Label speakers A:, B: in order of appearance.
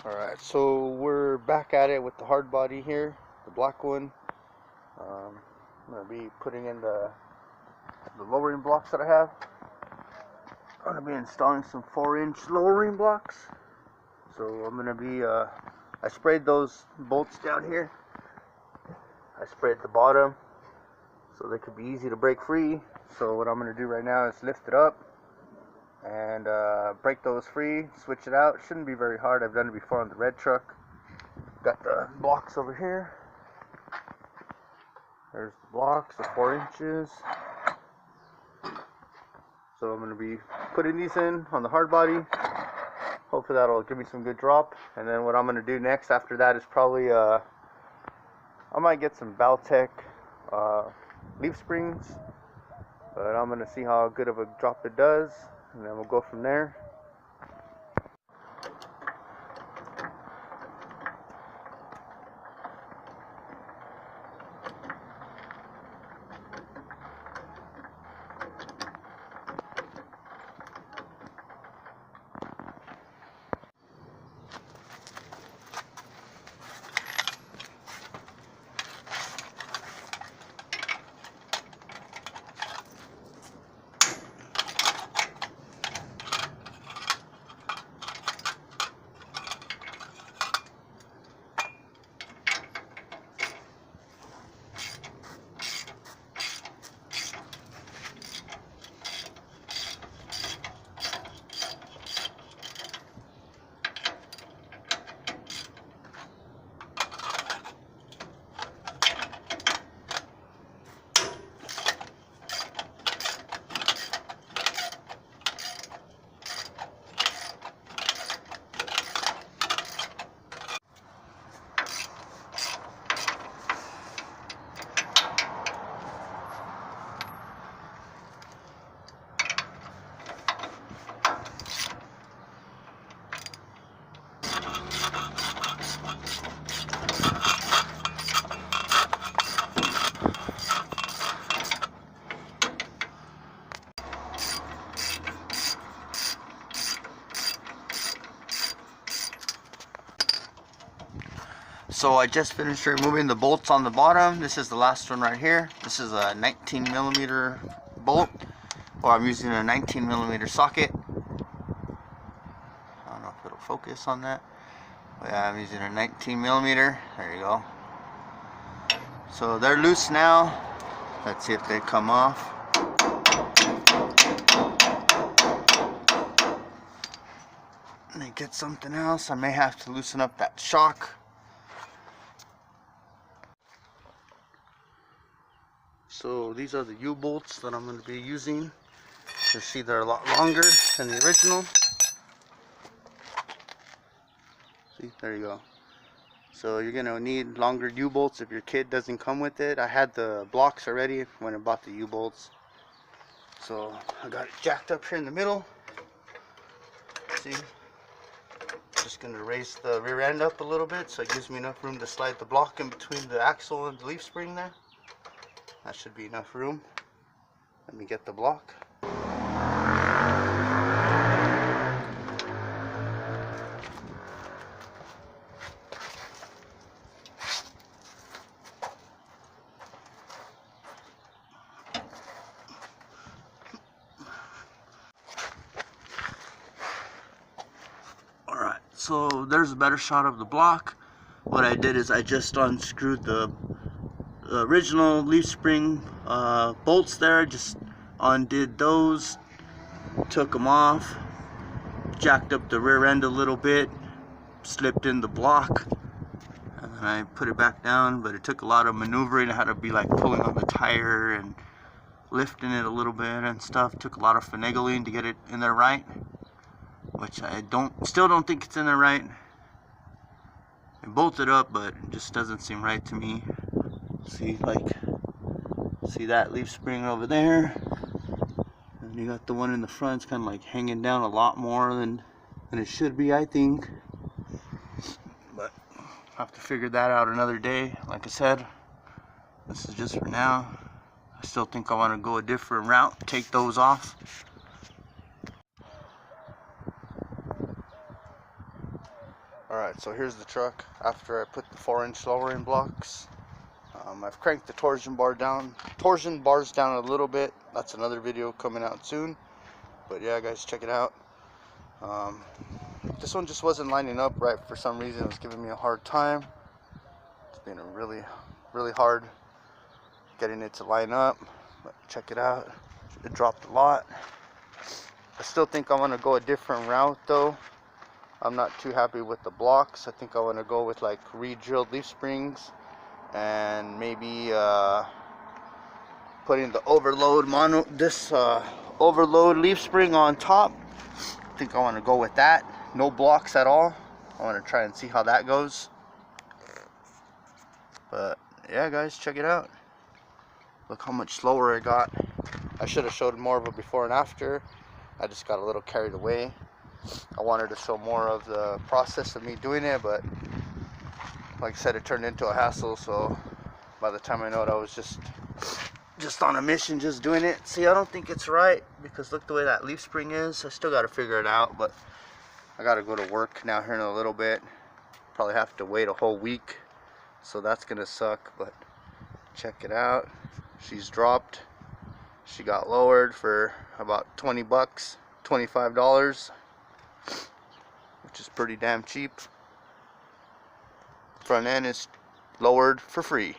A: Alright, so we're back at it with the hard body here, the black one. I'm going to be putting in the lowering blocks that I have. I'm going to be installing some 4-inch lowering blocks. So I'm going to be, I sprayed those bolts down here. I sprayed the bottom so they could be easy to break free. So what I'm going to do right now is lift it up and break those free, switch it out. Shouldn't be very hard. I've done it before on the red truck. Got the blocks over here. There's the blocks, the 4 inches. So I'm going to be putting these in on the hard body. Hopefully that'll give me some good drop. And then what I'm going to do next after that is probably I might get some Valtech leaf springs, but I'm going to see how good of a drop it does, and then we'll go from there. So I just finished removing the bolts on the bottom. This is the last one right here. This is a 19mm bolt, or I'm using a 19mm socket. I don't know if it'll focus on that. But yeah, I'm using a 19mm. There you go. So they're loose now. Let's see if they come off. Let me get something else. I may have to loosen up that shock. So these are the U-bolts that I'm going to be using. You see they're a lot longer than the original. See, there you go. So you're going to need longer U-bolts if your kit doesn't come with it. I had the blocks already when I bought the U-bolts. So I got it jacked up here in the middle. See? Just going to raise the rear end up a little bit so it gives me enough room to slide the block in between the axle and the leaf spring there. That should be enough room. Let me get the block. Alright, so there's a better shot of the block. What I did is I just unscrewed the original leaf spring bolts there, just undid those, took them off, jacked up the rear end a little bit, slipped in the block, and then I put it back down. But it took a lot of maneuvering. I had to be like pulling on the tire and lifting it a little bit and stuff. Took a lot of finagling to get it in there right, which I still don't think it's in there right. It bolted up, but it just doesn't seem right to me. See that leaf spring over there, and you got the one in the front. It's kind of like hanging down a lot more than it should be, I think, but I'll have to figure that out another day. Like I said, this is just for now. I still think I want to go a different route, take those off. Alright, so here's the truck after I put the 4-inch lowering blocks. I've cranked the torsion bars down a little bit. That's another video coming out soon. But yeah, guys, check it out. This one just wasn't lining up right for some reason. It was giving me a hard time. It's been really hard getting it to line up. But check it out. It dropped a lot. I still think I want to go a different route though. I'm not too happy with the blocks. I think I want to go with like re-drilled leaf springs and maybe putting the overload overload leaf spring on top. I think I want to go with that. No blocks at all. I want to try and see how that goes. But yeah, guys, check it out. Look how much slower it got. I should have showed more of a before and after. I just got a little carried away. I wanted to show more of the process of me doing it, but like I said, it turned into a hassle. So by the time I know it, I was just on a mission, just doing it. See, I don't think it's right because look the way that leaf spring is. I still got to figure it out, but I got to go to work now here in a little bit. Probably have to wait a whole week, so that's gonna suck. But check it out. She's dropped. She got lowered for about 20 bucks, $25, which is pretty damn cheap. Front end is lowered for free.